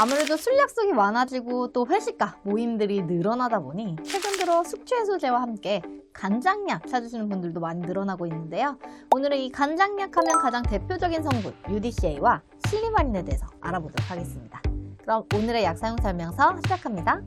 아무래도 술 약속이 많아지고 또 회식과 모임들이 늘어나다 보니 최근 들어 숙취 해소제와 함께 간장약 찾으시는 분들도 많이 늘어나고 있는데요. 오늘은 이 간장약 하면 가장 대표적인 성분 UDCA와 실리마린에 대해서 알아보도록 하겠습니다. 그럼 오늘의 약 사용 설명서 시작합니다.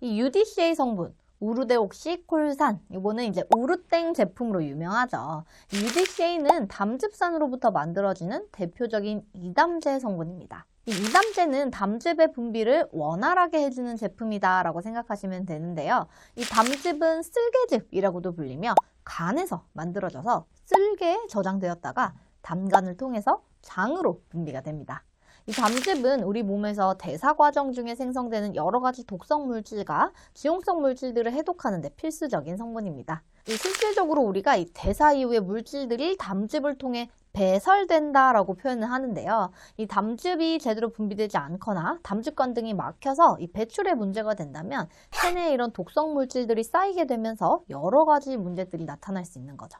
이 UDCA 성분 우르데옥시콜산, 이거는 이제 우르땡 제품으로 유명하죠. UDCA는 담즙산으로부터 만들어지는 대표적인 이담제 성분입니다. 이 이담제는 담즙의 분비를 원활하게 해주는 제품이다 라고 생각하시면 되는데요. 이 담즙은 쓸개즙이라고도 불리며 간에서 만들어져서 쓸개에 저장되었다가 담간을 통해서 장으로 분비가 됩니다. 이 담즙은 우리 몸에서 대사 과정 중에 생성되는 여러 가지 독성 물질과 지용성 물질들을 해독하는 데 필수적인 성분입니다. 실질적으로 우리가 이 대사 이후의 물질들이 담즙을 통해 배설된다라고 표현을 하는데요. 이 담즙이 제대로 분비되지 않거나 담즙관 등이 막혀서 이 배출에 문제가 된다면 체내에 이런 독성 물질들이 쌓이게 되면서 여러 가지 문제들이 나타날 수 있는 거죠.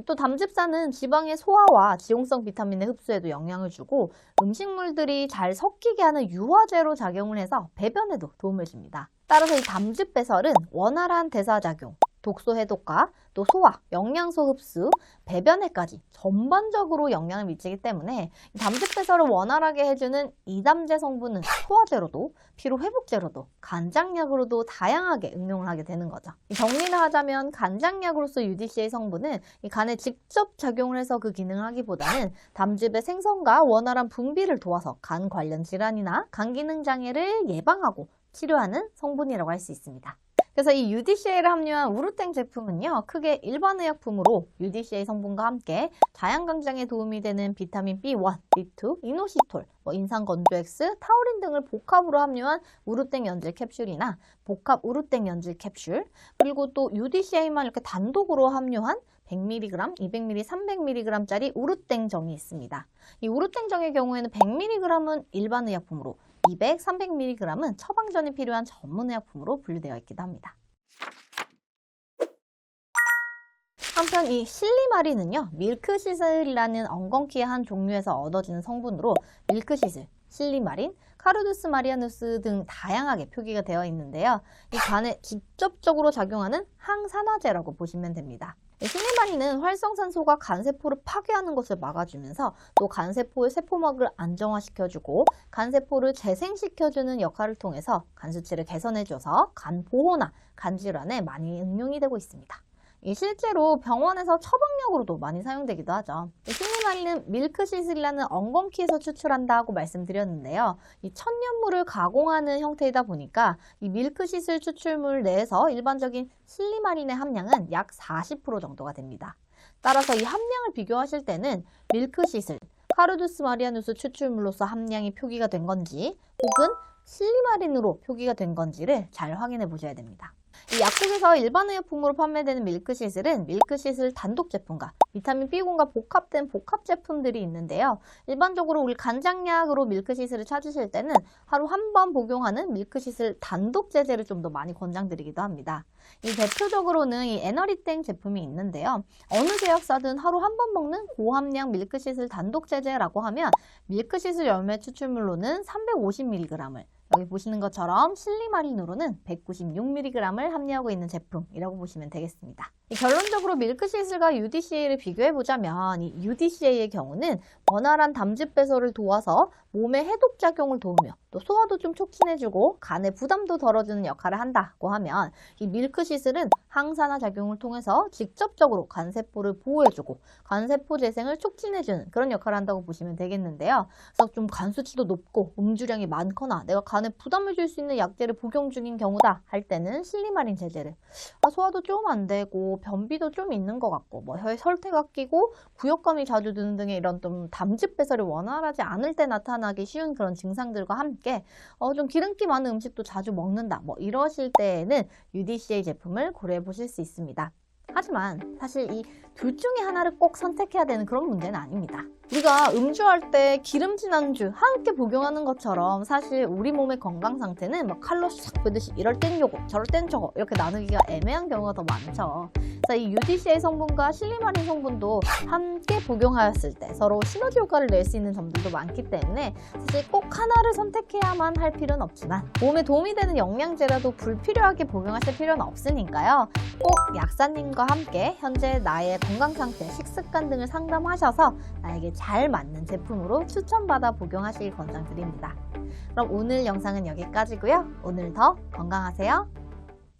또 담즙산은 지방의 소화와 지용성 비타민의 흡수에도 영향을 주고 음식물들이 잘 섞이게 하는 유화제로 작용을 해서 배변에도 도움을 줍니다. 따라서 이 담즙 배설은 원활한 대사작용, 독소 해독과 또 소화, 영양소 흡수, 배변에까지 전반적으로 영향을 미치기 때문에 담즙 배설을 원활하게 해주는 이담제 성분은 소화제로도 피로 회복제로도 간장약으로도 다양하게 응용을 하게 되는 거죠. 정리를 하자면 간장약으로서 UDCA 성분은 이 간에 직접 작용을 해서 그 기능을 하기보다는 담즙의 생성과 원활한 분비를 도와서 간 관련 질환이나 간 기능 장애를 예방하고 치료하는 성분이라고 할 수 있습니다. 그래서 이 UDCA를 함유한 우르땡 제품은요, 크게 일반 의약품으로 UDCA 성분과 함께 자양 강장에 도움이 되는 비타민 B1, B2, 이노시톨, 인상 건조액스, 타우린 등을 복합으로 함유한 우르땡 연질 캡슐이나 복합 우르땡 연질 캡슐, 그리고 또 UDCA만 이렇게 단독으로 함유한 100mg, 200mg, 300mg짜리 우르땡정이 있습니다. 이 우르땡정의 경우에는 100mg은 일반 의약품으로 200, 300mg은 처방전이 필요한 전문의약품으로 분류되어 있기도 합니다. 한편 이 실리마린은요, 밀크시슬이라는 엉겅퀴의 한 종류에서 얻어지는 성분으로 밀크시슬, 실리마린, 카르두스 마리아누스 등 다양하게 표기가 되어 있는데요. 이 간에 직접적으로 작용하는 항산화제라고 보시면 됩니다. 실리마린은 활성산소가 간세포를 파괴하는 것을 막아주면서 또 간세포의 세포막을 안정화시켜주고 간세포를 재생시켜주는 역할을 통해서 간 수치를 개선해줘서 간 보호나 간 질환에 많이 응용이 되고 있습니다. 실제로 병원에서 처방약으로도 많이 사용되기도 하죠. 실리마린은 밀크시슬이라는 엉겅퀴에서 추출한다고 말씀드렸는데요. 이 천연물을 가공하는 형태이다 보니까 이 밀크시슬 추출물 내에서 일반적인 실리마린의 함량은 약 40% 정도가 됩니다. 따라서 이 함량을 비교하실 때는 밀크시슬, 카르두스 마리아누스 추출물로서 함량이 표기가 된 건지 혹은 실리마린으로 표기가 된 건지를 잘 확인해 보셔야 됩니다. 이 약국에서 일반 의약품으로 판매되는 밀크시슬은 밀크시슬 단독 제품과 비타민 B군과 복합된 복합 제품들이 있는데요. 일반적으로 우리 간장약으로 밀크시슬을 찾으실 때는 하루 한 번 복용하는 밀크시슬 단독 제제를 좀 더 많이 권장드리기도 합니다. 이 대표적으로는 이 에너리땡 제품이 있는데요. 어느 제약사든 하루 한 번 먹는 고함량 밀크시슬 단독 제제라고 하면 밀크시슬 열매 추출물로는 350mg을 여기 보시는 것처럼 실리마린으로는 196mg을 함유하고 있는 제품이라고 보시면 되겠습니다. 결론적으로 밀크시슬과 UDCA를 비교해보자면 이 UDCA의 경우는 원활한 담즙 배설을 도와서 몸의 해독작용을 도우며 또 소화도 좀 촉진해주고 간의 부담도 덜어주는 역할을 한다고 하면 이 밀크시슬은 항산화 작용을 통해서 직접적으로 간세포를 보호해주고 간세포 재생을 촉진해주는 그런 역할을 한다고 보시면 되겠는데요. 그래서 좀 간 수치도 높고 음주량이 많거나 내가 간에 부담을 줄 수 있는 약제를 복용 중인 경우다 할 때는 실리마린 제제를 소화도 좀 안 되고 변비도 좀 있는 것 같고 혀에 설태가 끼고 구역감이 자주 드는 등의 이런 좀 담즙 배설이 원활하지 않을 때 나타나기 쉬운 그런 증상들과 함께 좀 기름기 많은 음식도 자주 먹는다 이러실 때에는 UDCA 제품을 고려해 보실 수 있습니다. 하지만 사실 이 둘 중에 하나를 꼭 선택해야 되는 그런 문제는 아닙니다. 우리가 음주할 때 기름진 안주 함께 복용하는 것처럼 사실 우리 몸의 건강 상태는 칼로 싹 보듯이 이럴 땐 요거 저럴 땐 저거 이렇게 나누기가 애매한 경우가 더 많죠. 자, 이 UDCA 성분과 실리마린 성분도 함께 복용하였을 때 서로 시너지 효과를 낼 수 있는 점들도 많기 때문에 사실 꼭 하나를 선택해야만 할 필요는 없지만 몸에 도움이 되는 영양제라도 불필요하게 복용하실 필요는 없으니까요. 꼭 약사님과 함께 현재 나의 건강 상태, 식습관 등을 상담하셔서 나에게 잘 맞는 제품으로 추천받아 복용하시길 권장드립니다. 그럼 오늘 영상은 여기까지고요. 오늘 더 건강하세요.